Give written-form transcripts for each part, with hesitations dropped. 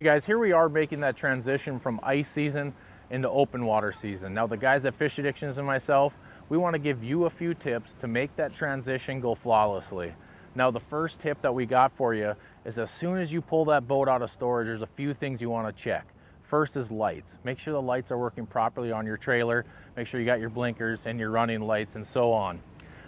Hey guys, here we are making that transition from ice season into open water season. Now the guys at Fish Addictions and myself, we want to give you a few tips to make that transition go flawlessly. Now the first tip that we got for you is as soon as you pull that boat out of storage, there's a few things you want to check. First is lights. Make sure the lights are working properly on your trailer. Make sure you got your blinkers and your running lights and so on.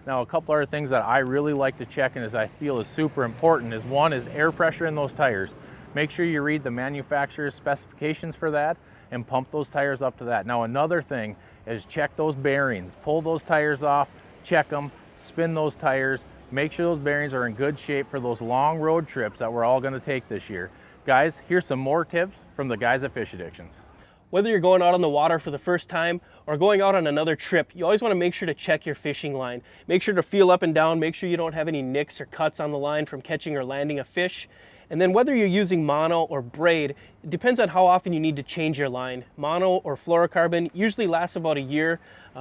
Now a couple other things that I really like to check and as I feel is super important is one is air pressure in those tires. Make sure you read the manufacturer's specifications for that and pump those tires up to that. Now another thing is check those bearings. Pull those tires off, check them, spin those tires, make sure those bearings are in good shape for those long road trips that we're all gonna take this year. Guys, here's some more tips from the guys at Fish Addictions. Whether you're going out on the water for the first time or going out on another trip, you always want to make sure to check your fishing line. Make sure to feel up and down, make sure you don't have any nicks or cuts on the line from catching or landing a fish. And then whether you're using mono or braid, it depends on how often you need to change your line. Mono or fluorocarbon usually lasts about a year.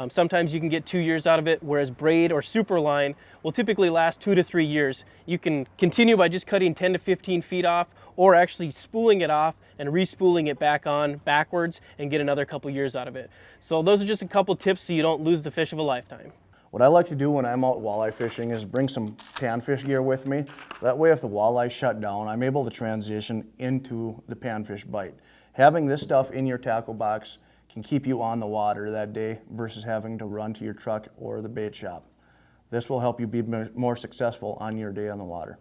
Sometimes you can get 2 years out of it, whereas braid or super line will typically last 2 to 3 years. You can continue by just cutting 10 to 15 feet off or actually spooling it off and re-spooling it back on backwards and get another couple years out of it. So those are just a couple tips so you don't lose the fish of a lifetime. What I like to do when I'm out walleye fishing is bring some panfish gear with me. That way if the walleye shut down, I'm able to transition into the panfish bite. Having this stuff in your tackle box can keep you on the water that day versus having to run to your truck or the bait shop. This will help you be more successful on your day on the water.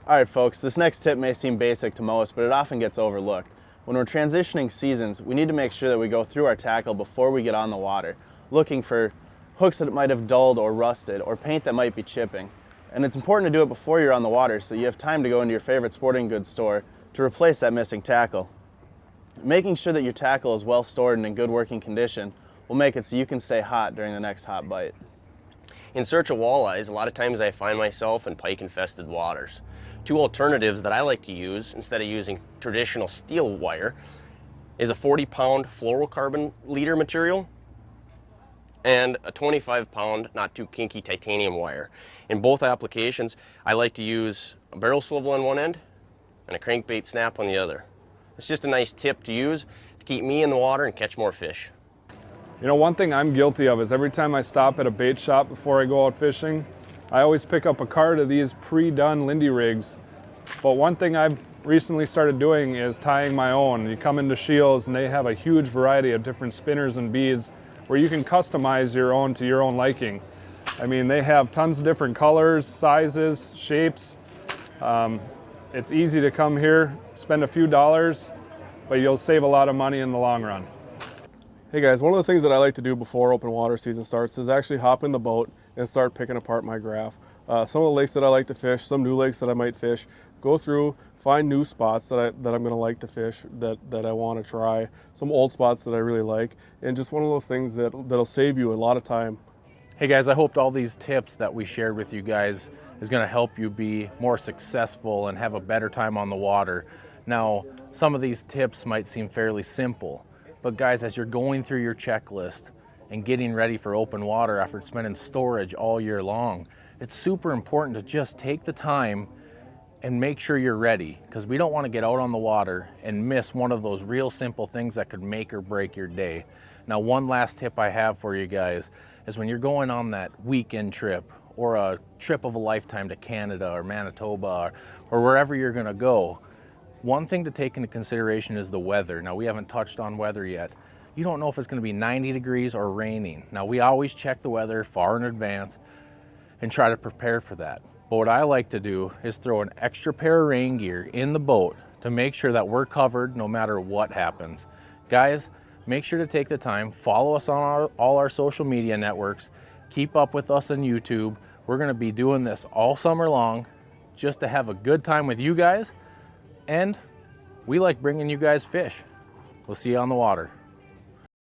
All right, folks, this next tip may seem basic to most, but it often gets overlooked. When we're transitioning seasons, we need to make sure that we go through our tackle before we get on the water, looking for hooks that might have dulled or rusted, or paint that might be chipping. And it's important to do it before you're on the water so you have time to go into your favorite sporting goods store to replace that missing tackle. Making sure that your tackle is well stored and in good working condition will make it so you can stay hot during the next hot bite. In search of walleyes, a lot of times I find myself in pike-infested waters. Two alternatives that I like to use instead of using traditional steel wire is a 40-pound fluorocarbon leader material and a 25-pound, not too kinky titanium wire. In both applications, I like to use a barrel swivel on one end and a crankbait snap on the other. It's just a nice tip to use to keep me in the water and catch more fish. You know, one thing I'm guilty of is every time I stop at a bait shop before I go out fishing, I always pick up a cart of these pre-done Lindy rigs. But one thing I've recently started doing is tying my own. You come into Scheels and they have a huge variety of different spinners and beads where you can customize your own to your own liking. I mean, they have tons of different colors, sizes, shapes. It's easy to come here, spend a few dollars, but you'll save a lot of money in the long run. Hey guys, one of the things that I like to do before open water season starts is actually hop in the boat and start picking apart my graph. Some of the lakes that I like to fish, some new lakes that I might fish, go through, find new spots that I'm going to like to fish, that I want to try, some old spots that I really like, and just one of those things that'll save you a lot of time. Hey guys, I hope all these tips that we shared with you guys is gonna help you be more successful and have a better time on the water. Now, some of these tips might seem fairly simple, but guys, as you're going through your checklist and getting ready for open water after spending storage all year long, it's super important to just take the time and make sure you're ready, because we don't want to get out on the water and miss one of those real simple things that could make or break your day. Now, one last tip I have for you guys is when you're going on that weekend trip or a trip of a lifetime to Canada or Manitoba or wherever you're going to go, one thing to take into consideration is the weather. Now, we haven't touched on weather yet. You don't know if it's going to be 90 degrees or raining. Now, we always check the weather far in advance and try to prepare for that. But what I like to do is throw an extra pair of rain gear in the boat to make sure that we're covered no matter what happens. Guys, make sure to take the time, follow us on all our social media networks, keep up with us on YouTube. We're gonna be doing this all summer long just to have a good time with you guys, and we like bringing you guys fish. We'll see you on the water.